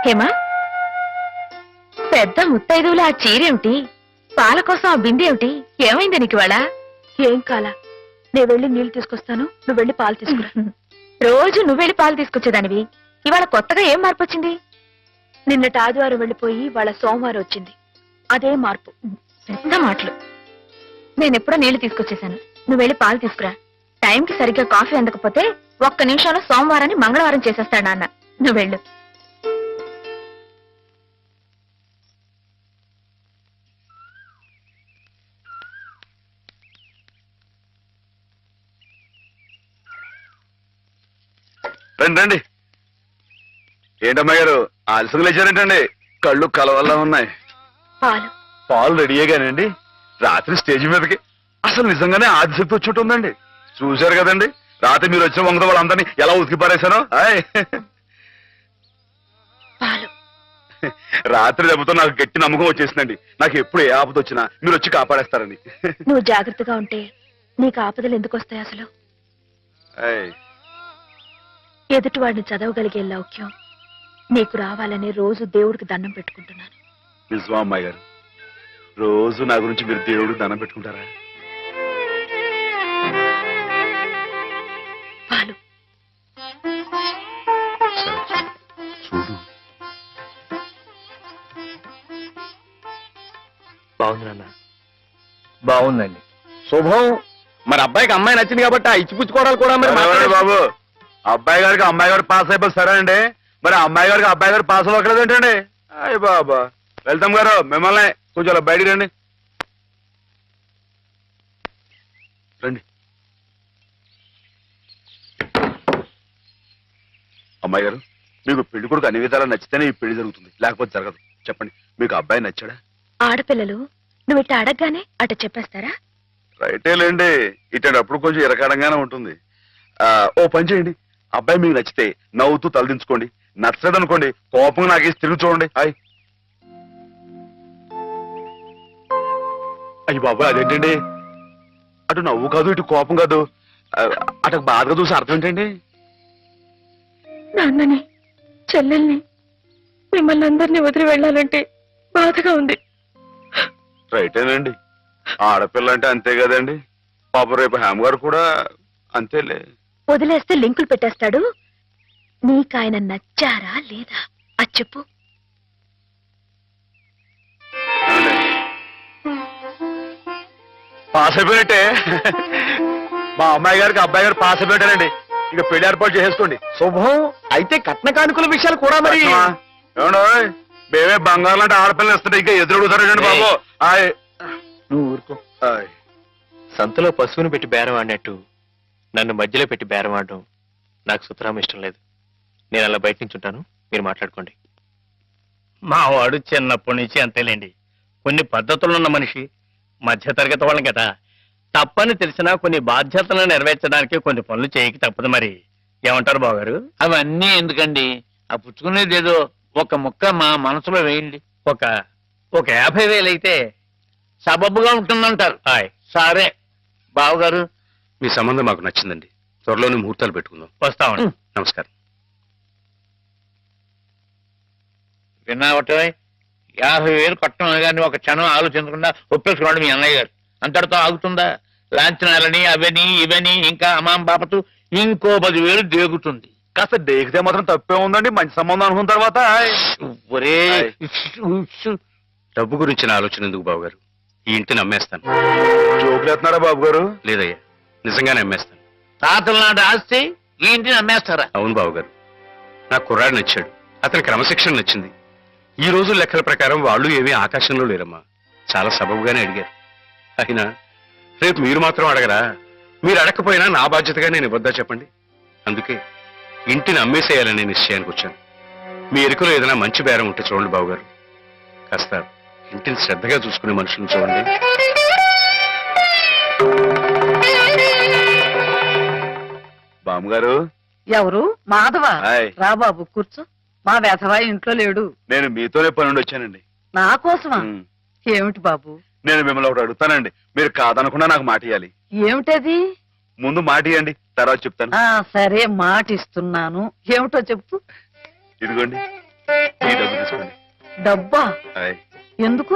హేమా, పెద్ద ముత్తైదువులు ఆ చీరేమిటి, పాల కోసం ఆ బిందెమిటి, ఏమైంది నీకు ఇవాళ? ఏం కాలా, నేను వెళ్ళి నీళ్లు తీసుకొస్తాను, నువ్వు వెళ్ళి పాలు తీసుకురా. రోజు నువ్వెళ్ళి పాలు తీసుకొచ్చేదానివి, ఇవాళ కొత్తగా ఏం మార్పు వచ్చింది? నిన్నటి ఆదివారం వెళ్ళిపోయి వాళ్ళ సోమవారం వచ్చింది, అదే మార్పు. పెద్ద మాటలు. నేనెప్పుడో నీళ్లు తీసుకొచ్చేసాను, నువ్వు వెళ్ళి పాలు తీసుకురా. టైంకి సరిగ్గా కాఫీ అందకపోతే ఒక్క నిమిషంలో సోమవారాన్ని మంగళవారం చేసేస్తాడు నాన్న. నువ్వు వెళ్ళు. రండి రండి. ఏంటమ్మాయి గారు ఆలస్యం లేచారేంటండి? కళ్ళు కలవల్లా ఉన్నాయి. పాలు పాలు రెడీయేగానండి. రాత్రి స్టేజ్ మీదకి అసలు నిజంగానే ఆదిశక్తి వచ్చి ఉందండి. చూశారు కదండి రాత్రి మీరు వచ్చిన వంగత వాళ్ళందరినీ ఎలా ఉతికి పారేశానో. పాలు రాత్రి దెబ్బతో నాకు గట్టి నమ్మకం వచ్చేసిందండి. నాకు ఎప్పుడు ఏ ఆపద వచ్చినా మీరు వచ్చి కాపాడేస్తారని. నువ్వు జాగ్రత్తగా ఉంటే నీకు ఆపదలు ఎందుకు వస్తాయి? అసలు ఎదుటివాడిని చదవగలిగే లౌక్యం నీకు రావాలని రోజు దేవుడికి దండం పెట్టుకుంటున్నాను. నిజమా అమ్మాయి గారు? రోజు నా గురించి మీరు దేవుడికి దండం పెట్టుకుంటారా? పాలు చూడు. బాగుంది నాన్న, బాగుందండి. శుభం. మరి అబ్బాయికి అమ్మాయి నచ్చింది కాబట్టి ఆ ఇచ్చిపుచ్చుకోవడాలు కూడా మరి బాబు, అబ్బాయి గారికి అమ్మాయి గారు పాస్ అయిపోయి సరే అండి, మరి అమ్మాయి గారికి అబ్బాయి గారు పాస్ అవ్వట్లేదు ఏంటండి? అయ్య బాబా. వెళ్తాం గారు, మిమ్మల్ని కొంచెం అలా బయటికి రండి. రండి. అమ్మాయి గారు, మీకు పెళ్లి కొడుకు అన్ని విధాలా నచ్చితేనే ఈ పెళ్లి జరుగుతుంది, లేకపోతే జరగదు. చెప్పండి, మీకు అబ్బాయి నచ్చాడా? ఆడపిల్లలు నువ్వు ఇట్ట అడగగానే అట చెప్పేస్తారా? రైటేలేండి, ఇటప్పుడు కొంచెం ఇరకాడంగానే ఉంటుంది. ఓ పని చేయండి, అబ్బాయి మీకు నచ్చితే నవ్వుతూ తలదించుకోండి, నచ్చలేదనుకోండి కోపం నాకేసి తిరిగి చూడండి. అయ్యి బాబు, అదేంటండి అటు నవ్వు కాదు ఇటు కోపం కాదు, అటు బాధగా చూసి అర్థం ఏంటండి? నాన్నని చెల్లెల్ని మిమ్మల్ని అందరినీ వదిలి వెళ్ళాలంటే బాధగా ఉంది. రైటేనండి, ఆడపిల్ల అంటే అంతే కదండి. పాప రేపు హేమ గారు కూడా అంతేలే. వదిలేస్తే లింకులు పెట్టేస్తాడు. నీకాయన నచ్చారా లేదా అది చెప్పు. పాస్ అయిపోయినట్టే. మా అమ్మాయి గారికి అబ్బాయి గారు పాస్ అయిపోయారండి. ఇక పెళ్లి ఏర్పాటు చేసేసుకోండి. శుభం. అయితే కట్న కానుకల విషయాలు కూడా మరి ఏమండో, మేమే బంగారం అంటే ఆడపిల్లలు ఇస్తుంటే ఇంకా ఎదురుడుతారండి బాబు. నువ్వు ఊరుకో. సంతలో పశువుని పెట్టి బేరం ఆడినట్టు నన్ను మధ్యలో పెట్టి బేరం ఆడడం నాకు సుతరాం ఇష్టం లేదు. నేను అలా బయట నుంచి ఉంటాను, మీరు మాట్లాడుకోండి. మా వాడు చిన్నప్పటి నుంచి అంతేలేండి. కొన్ని పద్ధతులున్న మనిషి, మధ్యతరగతి వాళ్ళం కదా. తప్పని తెలిసినా కొన్ని బాధ్యతలను నెరవేర్చడానికి కొన్ని పనులు చేయక తప్పదు. మరి ఏమంటారు బావగారు? అవన్నీ ఎందుకండి, ఆ పుచ్చుకునేది ఏదో ఒక ముక్క మా మనసులో వేయండి. ఒక 50,000 అయితే సబబుగా ఉంటుందంటారు. సరే బావగారు, మీ సంబంధం మాకు నచ్చిందండి. త్వరలోనే ముహూర్తాలు పెట్టుకుందాం. వస్తామండి. నమస్కారం. విన్నావట, 50,000 కట్టడం కానీ ఒక క్షణం ఆలోచించకుండా ఒప్పేసుకున్నాడు మీ అన్నయ్య గారు. అంతటితో ఆగుతుందా? లాంఛనాలని అవని ఇవని ఇంకా అమాం బాపతు ఇంకో 10,000 దేగుతుంది. కాస్త డేకితే మాత్రం తప్పే ఉందండి, మంచి సంబంధం అనుకున్న తర్వాత. ఒరే డబ్బు గురించిన ఆలోచన ఎందుకు బాబుగారు? ఈ ఇంటిని అమ్మేస్తాను. జోకులు వేస్తున్నారా బాబు గారు? లేదయ్యా, నిజంగానే అమ్మేస్తాను. తాతల నాటి ఆస్తి ఈ ఇంటిని అమ్మేస్తారా? అవును బాబుగారు, నాకు కుర్రాడు నచ్చాడు, అతని క్రమశిక్షణ నచ్చింది. ఈ రోజు లెక్కల ప్రకారం వాళ్ళు ఏమీ ఆకాశంలో లేరమ్మా, చాలా సబబుగానే అడిగారు. అయినా రేపు మీరు మాత్రం అడగరా? మీరు అడగకపోయినా నా బాధ్యతగా నేను ఇవ్వద్దా చెప్పండి? అందుకే ఇంటిని అమ్మేసేయాలనే నిశ్చయానికి వచ్చాను. మీ ఎరుకలో ఏదైనా మంచి బేరం ఉంటే చూడండి బాబుగారు. కాస్త ఇంటిని శ్రద్ధగా చూసుకునే మనుషులను చూడండి. బామ్మగారు. ఎవరు? మాధవ. హాయ్. రా బాబు కూర్చో. మా వెధవా ఇంట్లో లేడు. నేను మీతోనే పని నుండి వచ్చానండి. నా కోసమా? ఏమిటి బాబు? నేను మిమ్మల్ని ఒకటి అడుగుతానండి, మీరు కాదనకుండా నాకు మాట ఇవ్వాలి. ఏమిటది? ముందు మాట ఇవ్వండి, తర్వాత చెప్తాను. సరే మాట ఇస్తున్నాను. ఏమిటో చెప్పు. ఇదిగోండి ఈ డబ్బు తీసుకోండి. డబ్బా ఆయ్, ఎందుకు?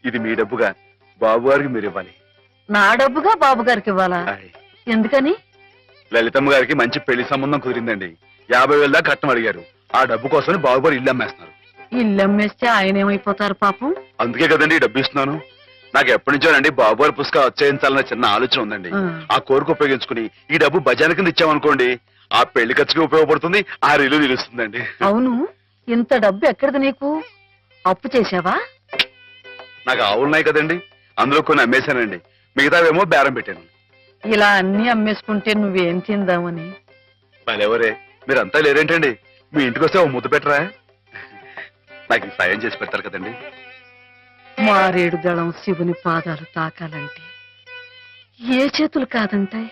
ఇది మీ డబ్బుగా బాబు గారికి మీరు ఇవ్వాలి. నా డబ్బుగా బాబు గారికి ఇవ్వాలా? ఆయ్, ఎందుకని? లలితమ్మ గారికి మంచి పెళ్లి సంబంధం కుదిరిందండి. 50,000 దాకా కట్నం అడిగారు. ఆ డబ్బు కోసం బాబు గారు ఇల్లు అమ్మేస్తున్నారు. ఇల్లు అమ్మేస్తే ఆయన ఏమైపోతారు పాపం? అందుకే కదండి ఈ డబ్బు ఇస్తున్నాను. నాకు ఎప్పటి నుంచోనండి బాబు గారి పుస్తకం వచ్చేయించాలన్న చిన్న ఆలోచన ఉందండి. ఆ. ఆ కోరిక ఉపయోగించుకుని ఈ డబ్బు బజాన కింద ఇచ్చామనుకోండి, ఆ పెళ్లి ఖర్చుకి ఉపయోగపడుతుంది, ఆ ఇల్లు నిలుస్తుందండి. అవును, ఇంత డబ్బు ఎక్కడిది నీకు? అప్పు చేశావా? నాకు ఆవులున్నాయి కదండి, అందులో కొన్ని అమ్మేశానండి. మిగతావేమో బేరం పెట్టాను. ఇలా అన్ని అమ్మేసుకుంటే నువ్వేం తిందామని? మరెవరే మీరంతా లేరేంటండి? మీ ఇంటికి వస్తే ఓ ముద్దు పెట్టరా? నాకు ఈ సాయం చేసి పెడతారు కదండి. మారేడు దళం శివుని పాదాలు తాకాలంటే ఏ చేతులు కాదంటాయి?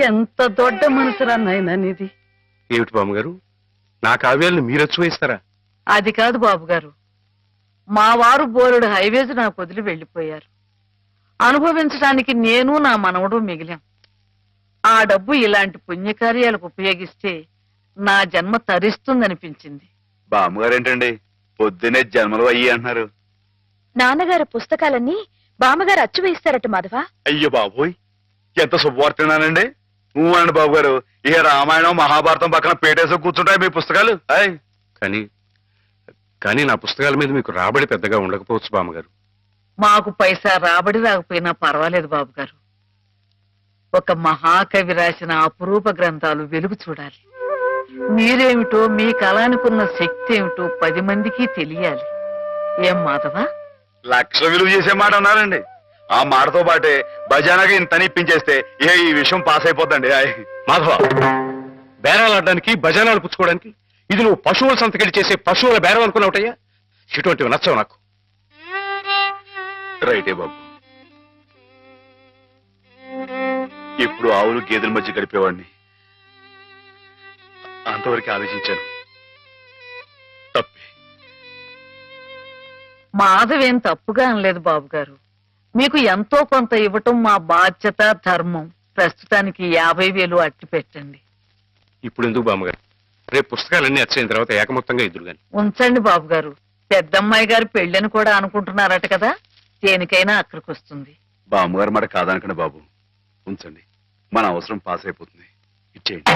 ఎంత దొడ్డ మనసురా నాయనా నీది. ఏమిటి బామ్మగారు, నా కావ్యాలను మీరు వచ్చి వేస్తారా? అది కాదు బాబు గారు, మా వారు బోరుడు హైవేస్ నాకు వదిలి వెళ్ళిపోయారు. అనుభవించడానికి నేను నా మనవడు మిగిలాం. ఆ డబ్బు ఇలాంటి పుణ్యకార్యాలకు ఉపయోగిస్తే నా జన్మ తరిస్తుందనిపించింది. బామ్మగారు ఏంటండి పొద్దునే జన్మలు అయ్యి అంటున్నారు? నాన్నగారి పుస్తకాలన్నీ బామ్మగారు అచ్చు వేయిస్తారట మాధవ. అయ్యో బాబోయ్, ఎంత శుభవార్తనానండి. నువ్వు అండి బాబు గారు, ఏ రామాయణం మహాభారతం పక్కన పేటేసో కూర్చుంటాయి మీ పుస్తకాలు. ఆయ్, కానీ కానీ నా పుస్తకాల మీద మీకు రాబడి పెద్దగా ఉండకపోవచ్చు బామ్మగారు. మాకు పైసా రాబడి రాకపోయినా పర్వాలేదు బాబు గారు. ఒక మహాకవి రాసిన అపురూప గ్రంథాలు వెలుగు చూడాలి. మీరేమిటో, మీ కళానికున్న శక్తి ఏమిటో 10 మందికి తెలియాలి. ఏం మాధవా? లక్ష విలువ చేసే మాట అన్నారండి. ఆ మాటతో పాటే బజానాగా ఇంత ఇప్పించేస్తే ఈ విషయం పాస్ అయిపోద్దండి. ఆయ్, మాధవ, బేరాలు ఆడడానికి భజనాలు పుచ్చుకోవడానికి ఇది నువ్వు పశువుల సంతకెళ్ళి చేసే పశువుల బేరం అనుకున్నావుటయ్యా? ఇటువంటివి నచ్చవు నాకు. రైటే బాబు, ఇప్పుడు ఆవులు గేదెల మధ్య గడిపేవాడిని. అంతవరకు ఆలోచించాను. తప్పే. మాధవేం తప్పుగా అనలేదు బాబు గారు. మీకు ఎంతో కొంత ఇవ్వటం మా బాధ్యత, ధర్మం. ప్రస్తుతానికి 50,000 అట్టి పెట్టండి. ఇప్పుడు ఎందుకు బామ్మగారు? రేపు పుస్తకాలన్నీ వచ్చైన తర్వాత ఏకమొత్తంగా ఎదురు గాని. ఉంచండి బాబు గారు. పెద్దమ్మాయి గారి పెళ్ళని కూడా అనుకుంటున్నారట కదా, దేనికైనా అక్కడికి వస్తుంది. బామ్మగారు మాట కాదనకండి బాబు, ఉంచండి. మన అవసరం పాస్ అయిపోతుంది. ఇచ్చేయండి.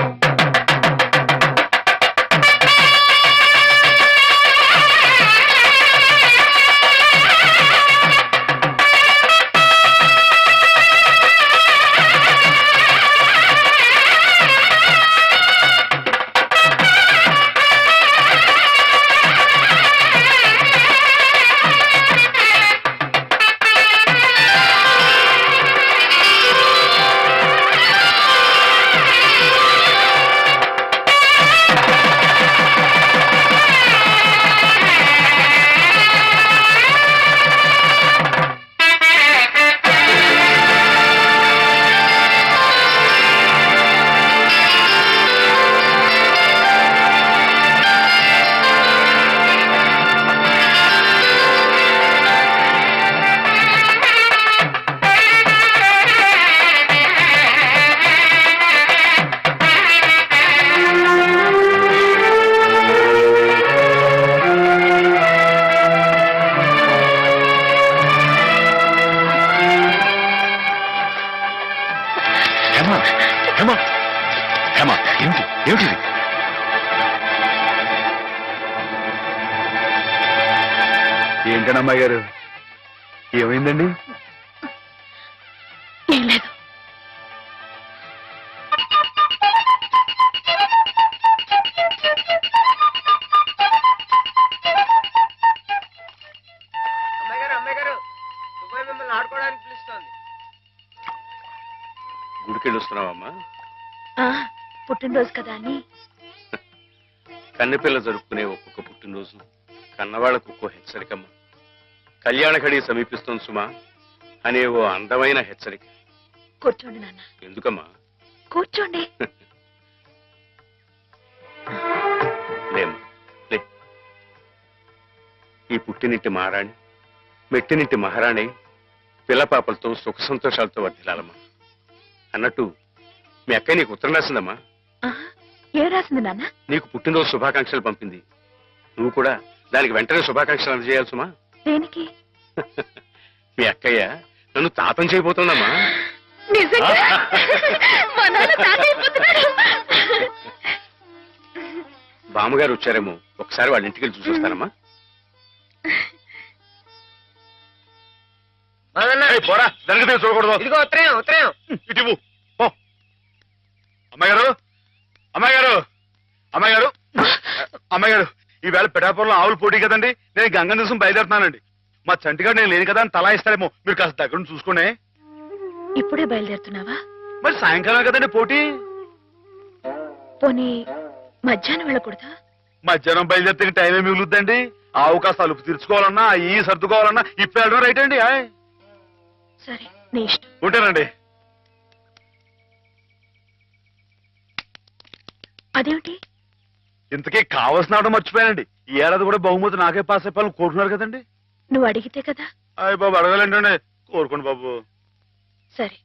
ఏమిటిది? ఏంటండి అమ్మాయి గారు, ఏమైందండి? ఏం లేదు. గుడికెళ్ళి వస్తున్నావమ్మా? పుట్టినరోజు కదా అని. కన్నెపిల్ల జరుపుకునే ఒక్కొక్క పుట్టినరోజు కన్నవాళ్లకు ఒక్కో హెచ్చరికమ్మ. కళ్యాణ ఘడి సమీపిస్తుంది సుమా అనే ఓ అందమైన హెచ్చరిక. కూర్చోండి నాన్న. ఎందుకమ్మా? కూర్చోండి. లేమ్మా, లే. ఈ పుట్టినింటి మహారాణి, మెట్టినింటి మహారాణి పిల్లపాపలతో సుఖ సంతోషాలతో వర్ధిల్లాలమ్మా. అన్నట్టు మీ అక్కయ్య నీకు ఉత్తరం రాసిందమ్మా. ఏం రాసింది నాన్న? నీకు పుట్టినరోజు శుభాకాంక్షలు పంపింది. నువ్వు కూడా దానికి వెంటనే శుభాకాంక్షలు అందజేయాలి సుమా. దేనికి? మీ అక్కయ్య నన్ను తాతం చేయబోతోందమ్మా. నిజంగా? మా నాన్న తాత అయిపోతున్నాడు. బామ్మగారు వచ్చారేమో, ఒకసారి వాళ్ళ ఇంటికి వెళ్ళి చూసొస్తానమ్మా. ఏయ్, పోరా, వెనక్కి తిరిగి చూడకూడదు. ఇదిగో ఉత్తరం ఉత్తరం. ఇటు ఇవ్వు. పో. అమ్మాయి గారు, అమ్మాయి గారు, అమ్మాయి గారు, అమ్మాయి గారు, ఈవేళ పిఠాపురంలో ఆవులు పోటీ కదండి, నేను గంగ దివసం బయలుదేరుతున్నానండి. మా చంటిగాడు నేను లేని కదా అని తలా ఇస్తారేమో, మీరు కాస్త దగ్గర నుంచి చూసుకోండి. ఇప్పుడే బయలుదేరుతున్నావా? మరి సాయంకాలం కదండి పోటీ. పోనీ మధ్యాహ్నం వెళ్ళకూడదా? మధ్యాహ్నం బయలుదేరితే టైం ఏమి మిగులుద్దండి. ఆవు కాస్త అలుపు తీర్చుకోవాలన్నా, ఈ సర్దుకోవాలన్నా ఇప్పుడు వెళ్ళడం రైట్ అండి. సరే, నీ ఇష్టం. ఉంటానండి. అదేమిటి? ఇంతకీ కావాల్సిన ఆవడం మర్చిపోయానండి. ఈ ఏడాది కూడా బహుమతి నాకే పాస్ అయిపోవాలని కోరుకున్నారు కదండి. నువ్వు అడిగితే కదా. అయ్య బాబు, అడగాలండి. కోరుకోండి బాబు. సరే,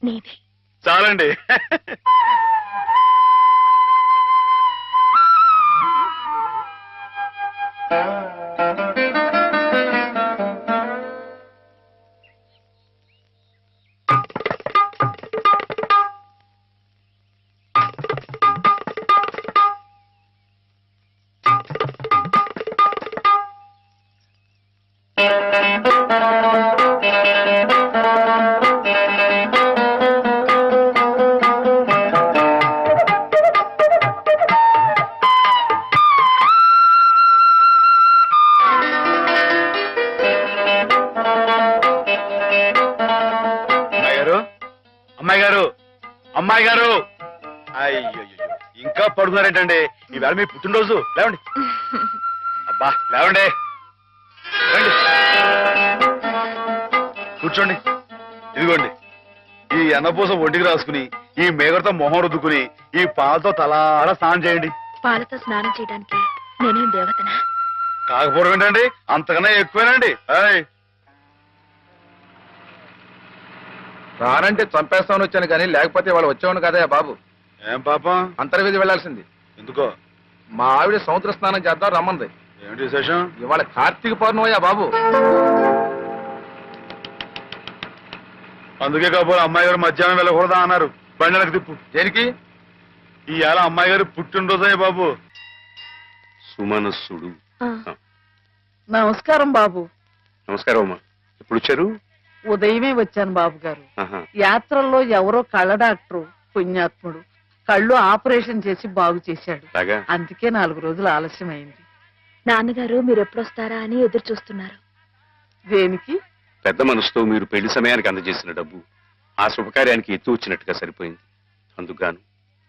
నీదే. చాలండి. అమ్మాయి గారు, అమ్మాయి గారు, అయ్యో ఇంకా పడుతున్నారేంటండి? ఈవేళ మీ పుట్టినరోజు. లేవండి. అబ్బా, లేవండి, రండి, కూర్చోండి. ఇదిగోండి, ఈ ఎన్నపూస ఒంటికి రాసుకుని, ఈ మేగడతో మొహం రుద్దుకుని, ఈ పాలతో తలారా స్నానం చేయండి. పాలతో స్నానం చేయడానికి నేనేం దేవతనా? కాకపోవడం ఏంటండి, అంతకన్నా ఎక్కువేనండి. రానంటే చంపేస్తామని వచ్చాను కానీ లేకపోతే వాళ్ళు వచ్చేవాడు కదా బాబు. ఏం పాపం? అంతర్వేది వెళ్లాల్సింది. ఎందుకో? మా ఆవిడ సముద్ర స్నానం చేద్దాం రమ్మంది. ఏమిటి విశేషం? ఇవాళ కార్తీక పౌర్ణమయ్యా బాబు. అందుకే కాబోలు అమ్మాయి గారు మధ్యాహ్నం వెళ్ళకూడదా అన్నారు. బండలకు తిప్పు. దేనికి? ఈ ఏళ అమ్మాయి గారు పుట్టినరోజే బాబు. సుమనస్సుడు. నమస్కారం బాబు. నమస్కారం అమ్మా. ఎప్పుడు వచ్చారు? ఉదయమే వచ్చాను బాబు గారు. ఆహా. యాత్రల్లో ఎవరో కళ్ళ డాక్టరు పుణ్యాత్ముడు కళ్ళు ఆపరేషన్ చేసి బాగు చేశాడు. అలాగా? అందుకే 4 రోజులు ఆలస్యమైంది. నాన్నగారు మీరు ఎప్పుడొస్తారా అని ఎదురు చూస్తున్నారు. దేనికి? పెద్ద మనసుతో మీరు పెళ్లి సమయానికి అందజేసిన డబ్బు ఆ శుభకార్యానికి ఎత్తు వచ్చినట్టుగా సరిపోయింది. అందుకుగాను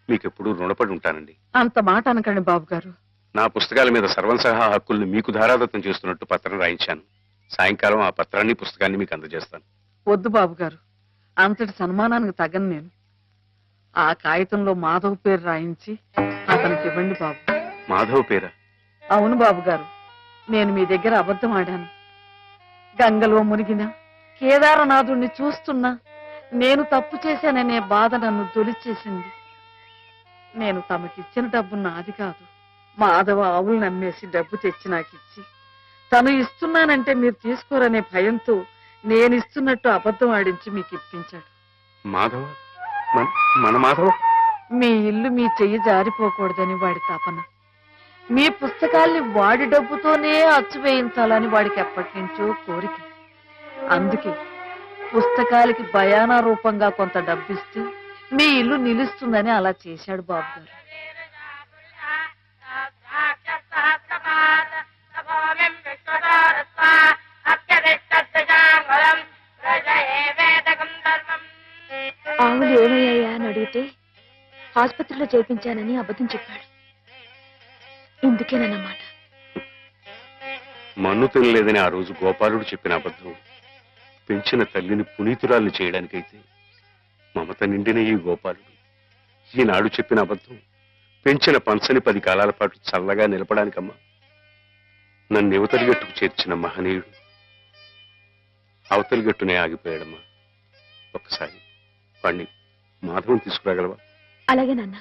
మీకెప్పుడు రుణపడి ఉంటానండి. అంత మాట అనకండి బాబు గారు. నా పుస్తకాల మీద సర్వసహా హక్కుల్ని మీకు ధారాదత్తం చేస్తున్నట్టు పత్రం రాయించాను. సాయంకాలం ఆ పత్రాన్ని పుస్తకాన్ని మీకు అందజేస్తాను. వద్దు బాబు గారు, అంతటి సన్మానానికి తగను నేను. ఆ కాగితంలో మాధవ్ పేరు రాయించి అతనికి ఇవ్వండి బాబు. మాధవ్ పేరా? అవును బాబు గారు, నేను మీ దగ్గర అబద్ధం ఆడాను. గంగలో మునిగిన కేదారనాథుణ్ణి చూస్తున్నా నేను తప్పు చేశాననే బాధ నన్ను తొలిచేసింది. నేను తమకిచ్చిన డబ్బు నాది కాదు. మాధవ ఆవులు నమ్మేసి డబ్బు తెచ్చి నాకిచ్చి తను ఇస్తున్నానంటే మీరు తీసుకోరనే భయంతో నేను ఇస్తున్నట్టు అబద్ధం ఆడించి మీకు ఇప్పించాడు. మాధవ? మన మాధవ? మీ ఇల్లు మీ చెయ్యి జారిపోకూడదని వాడి తపన. మీ పుస్తకాల్ని వాడి డబ్బుతోనే అచ్చు వేయించాలని వాడికి ఎప్పటి నుంచో కోరిక. అందుకే పుస్తకాలకి బయానా రూపంగా కొంత డబ్బిస్తే మీ ఇల్లు నిలుస్తుందని అలా చేశాడు బాబు గారు. ఆవులు ఏమయ్యాయా అని అడిగితే ఆసుపత్రిలో చేర్పించానని అబద్ధం చెప్పాడు. ఇందుకేనన్నమాట. మన్ను తినలేదని ఆ రోజు గోపాలుడు చెప్పిన అబద్ధం పెంచిన తల్లిని పునీతురాల్ని చేయడానికైతే మమత నిండిన ఈ గోపాలుడు ఈనాడు చెప్పిన అబద్ధం పెంచిన పంచని 10 కాలాల పాటు చల్లగా నిలపడానికమ్మా. నన్ను యువతలి గట్టుకు చేర్చిన మహనీయుడు అవతలి గట్టునే ఆగిపోయాడమ్మా. ఒక్కసారి వాణ్ణి మాధవం తీసుకురాగలవా? అలాగే నాన్న.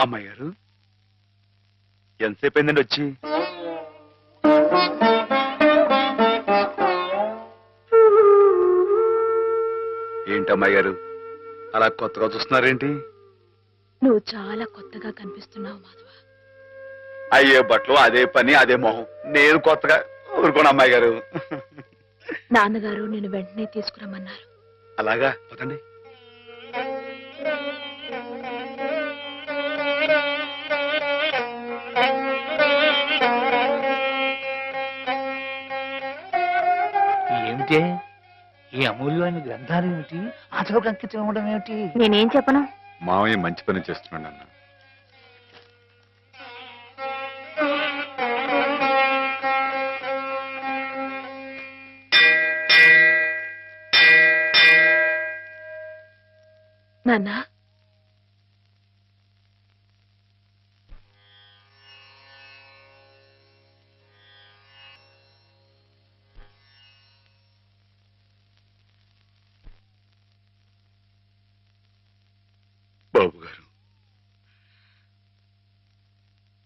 అమ్మాయి గారు ఎంతసేపు అయిందండి వచ్చి? ఏంటి అమ్మాయి గారు అలా కొత్తగా చూస్తున్నారేంటి? నువ్వు చాలా కొత్తగా కనిపిస్తున్నావు మాధవ. అయ్యే బట్టలు అదే పని అదే మొహం, నేను కొత్తగా ఊరుకోను అమ్మాయి గారు. నాన్నగారు నేను వెంటనే తీసుకురమ్మన్నారు. అలాగా పదండి. ఏమిటి ఈ అమూల్యమైన గ్రంథాలు ఏమిటి? అతలకు అంకితం ఇవ్వడం ఏమిటి? నేనేం చెప్పను. మామయ్య మంచి పని చేస్తున్నాడు అన్న. నాన్న, బాబు గారు,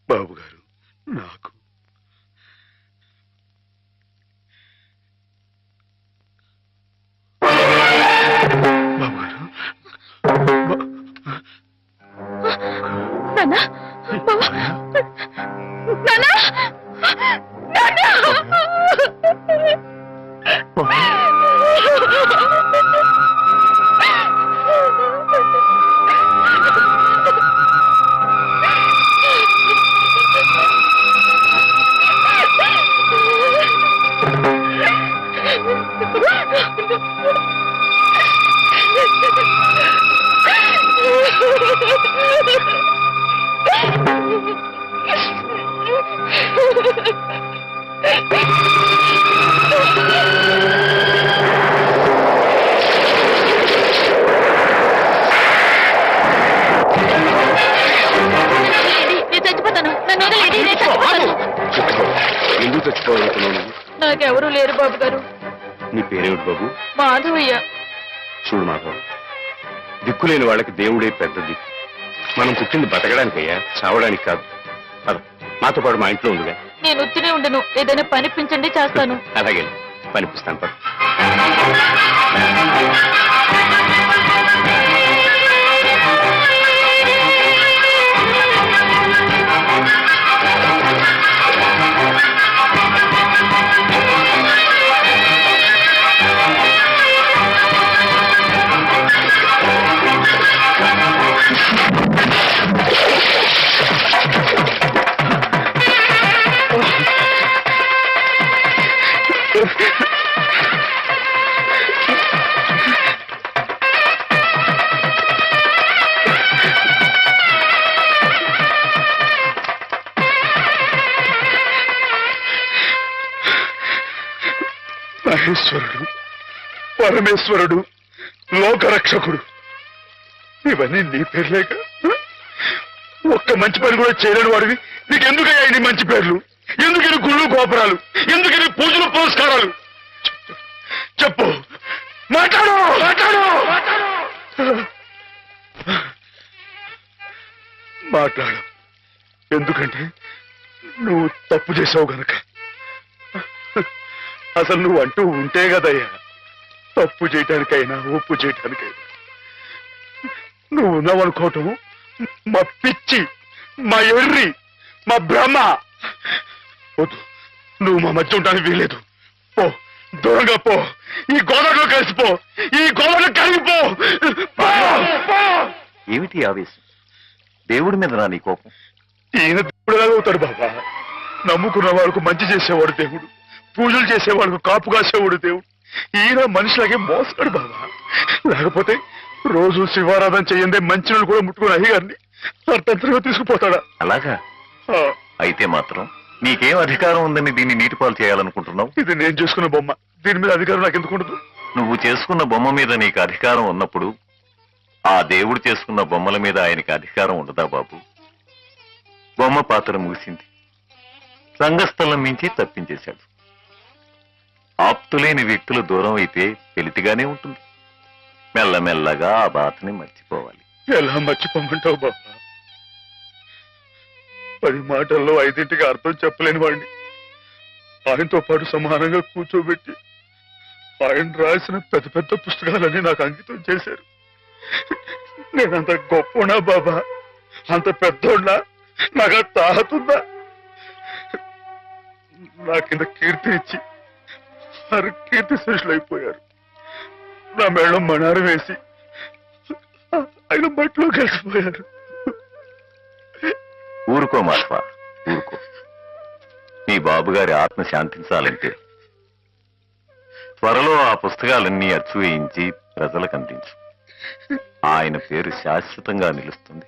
బాబు గారు, నాకు బాబు గారు, నాన్న, బావ, నాన్న, ఎందుకు చచ్చిపోవాలనుకున్నాను? నాకెవరూ లేరు బాబు గారు. నీ పేరేమిటి బాబు? మాధవయ్య. చూడు మాధవ్, దిక్కులేని వాళ్ళకి దేవుడే పెద్ద దిక్కు. మనం పుట్టింది బతకడానికయ్యా, చావడానికి కాదు. పద, నాతో పాటు మా ఇంట్లో ఉందిగా. నేను ఉత్తినే ఉండను, ఏదైనా పనిపించండి, చేస్తాను. అలాగే పనిపిస్తాను. పద. మహేశ్వరుడు, పరమేశ్వరుడు, లోకరక్షకుడు, ఇవన్నీ నీ పేర్లేక? ఒక్క మంచి పని కూడా చేయలేని వాడివి నీకెందుకయ్యా ఇన్ని మంచి పేర్లు? ఎందుకని గుళ్ళు గోపురాలు? ఎందుకని పూజలు పురస్కారాలు? చెప్పు, మాట్లాడు, మాట్లాడు, మాట్లాడు. ఎందుకంటే నువ్వు తప్పు చేసావు గనక. అసలు నువ్వు అంటూ ఉంటే కదయ్యా తప్పు చేయటానికైనా ఒప్పు చేయటానికైనా. నువ్వు ఉన్నావనుకోవటం మా పిచ్చి, మా ఎర్రి, మా భ్రమ. వద్దు, నువ్వు మా మధ్య ఉండడానికి వీలేదు. పో, దూరంగా పో, ఈ గోదావరిలో కలిసిపో, ఈ గోదావరిలో కలిగిపో. ఏమిటి ఆవేశం? దేవుడి మీద నా నీ కోపం? ఈయన దేవుడు అవుతాడు బాబా. నమ్ముకున్న వాళ్ళకు మంచి చేసేవాడు దేవుడు, పూజలు చేసేవాళ్ళకు కాపు కాసేవాడు దేవుడు. ఈయన మనుషులకే మోసాడు బాబా. లేకపోతే రోజు శివారాధన చేయందే మంచినీళ్ళు కూడా ముట్టుకుని అయ్యగారిని అర్థంతరంగా తీసుకుపోతాడా? అలాగా? అయితే మాత్రం నీకేం అధికారం ఉందని దీన్ని నీటిపాలు చేయాలనుకుంటున్నావు? ఇది నేను చేసుకున్న బొమ్మ, దీని మీద అధికారం నాకు ఎందుకు ఉండదు? నువ్వు చేసుకున్న బొమ్మ మీద నీకు అధికారం ఉన్నప్పుడు ఆ దేవుడు చేసుకున్న బొమ్మల మీద ఆయనకి అధికారం ఉండదా బాబు? బొమ్మ పాత్ర ముగిసింది, రంగస్థలం మించి తప్పించేశాడు. ఆప్తులేని వ్యక్తులు దూరం అయితే వెలితిగానే ఉంటుంది. మెల్లమెల్లగా ఆ బాధని మర్చిపోవాలి. ఎలా మర్చిపోమంటావు బాబా? 10 మాటల్లో 5ంటికి అర్థం చెప్పలేని వాడిని ఆయనతో పాటు సమానంగా కూర్చోబెట్టి ఆయన రాసిన పెద్ద పెద్ద పుస్తకాలన్నీ నాకు అంకితం చేశారు. నేనంత గొప్పనా బాబా, అంత పెద్దోడ్నా, నాకు తాహతుందా? నా కింద కీర్తినిచ్చి వారు కీర్తి శేషులైపోయారు. నా మేడం మనారు వేసి ఆయన మట్లో కలిసిపోయారు. ఊరుకో మాధవ, ఊరుకో. నీ బాబుగారి ఆత్మ శాంతించాలంటే త్వరలో ఆ పుస్తకాలన్నీ అచ్చు వేయించి ప్రజలకు అందించు. ఆయన పేరు శాశ్వతంగా నిలుస్తుంది.